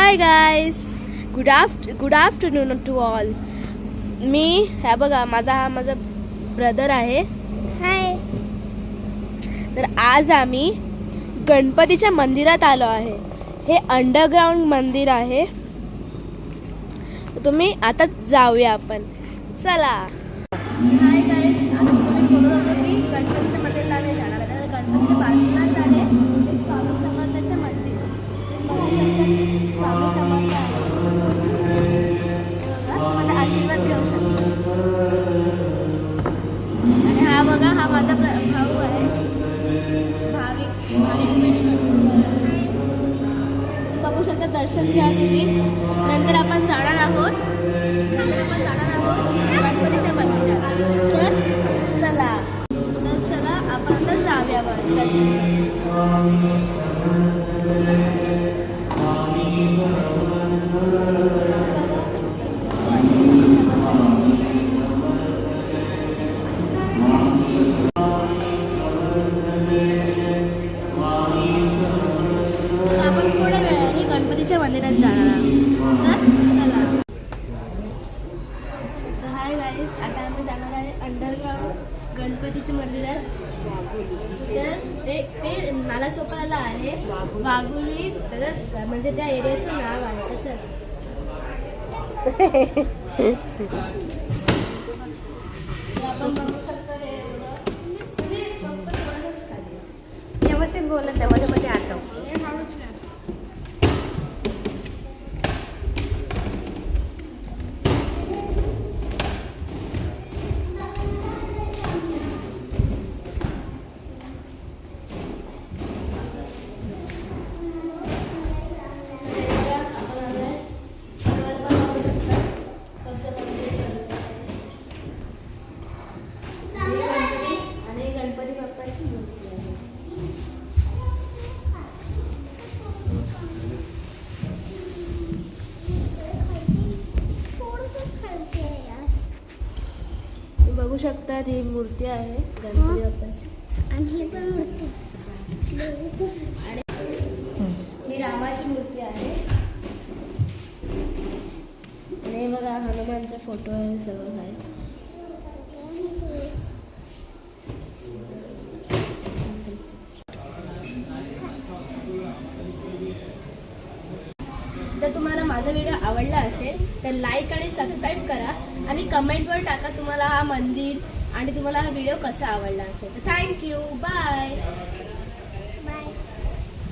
High guys, good afternoon to all. मी ह्या बघा माझा ब्रदर आहे. हाय. तर आज आम्ही गणपतीच्या मंदिरात आलो आहे. हे अंडरग्राउंड मंदिर आहे. तुम्ही आता जाऊया आपण. चला. हाय गाईज, आता तुम्ही बोलत होतो की गणपतीच्या मंदिरला आम्ही जाणार आहे. तर गणपतीच्या बाजूलाच आहे ते स्वामी समर्थाचे मंदिर. स्वामी समर्थ आहे. मला आशीर्वाद घेऊ शकतो. आणि हा बघा, हा माझा भाऊ आहे, भाविक उमेश बघू शकता. दर्शन घ्या तुम्ही. नंतर आपण जाणार आहोत गणपतीच्या मंदिरात. तर चला आपण आता जाऊयावर दर्शन गणपतीच्या मंदिरात जाणार आहोत. तर चला. तर हाय गाईस, आता आम्ही जाणार आहे अंडरग्राउंड गणपतीच्या मंदिरात. तर ते नालासोपाराला आहे, वाघोली. त्याचं म्हणजे त्या एरियाचं नाव आहे. तर चला. आपण बघू शकतो व्यवस्थित बोलत मध्ये आठव. बघू शकतात, ही मूर्ती आहे गणपती बाप्पाची. आणि ही पण मूर्ती. आणि ही रामाची मूर्ती आहे. आणि हे बघा, हनुमानचा फोटो आहे, सगळं आहे. जर तुम्हाला माझा व्हिडिओ आवडला असेल तर लाईक आणि सबस्क्राईब करा आणि कमेंटवर टाका तुम्हाला हा मंदिर आणि तुम्हाला हा व्हिडिओ कसा आवडला असेल. तर थँक्यू, बाय.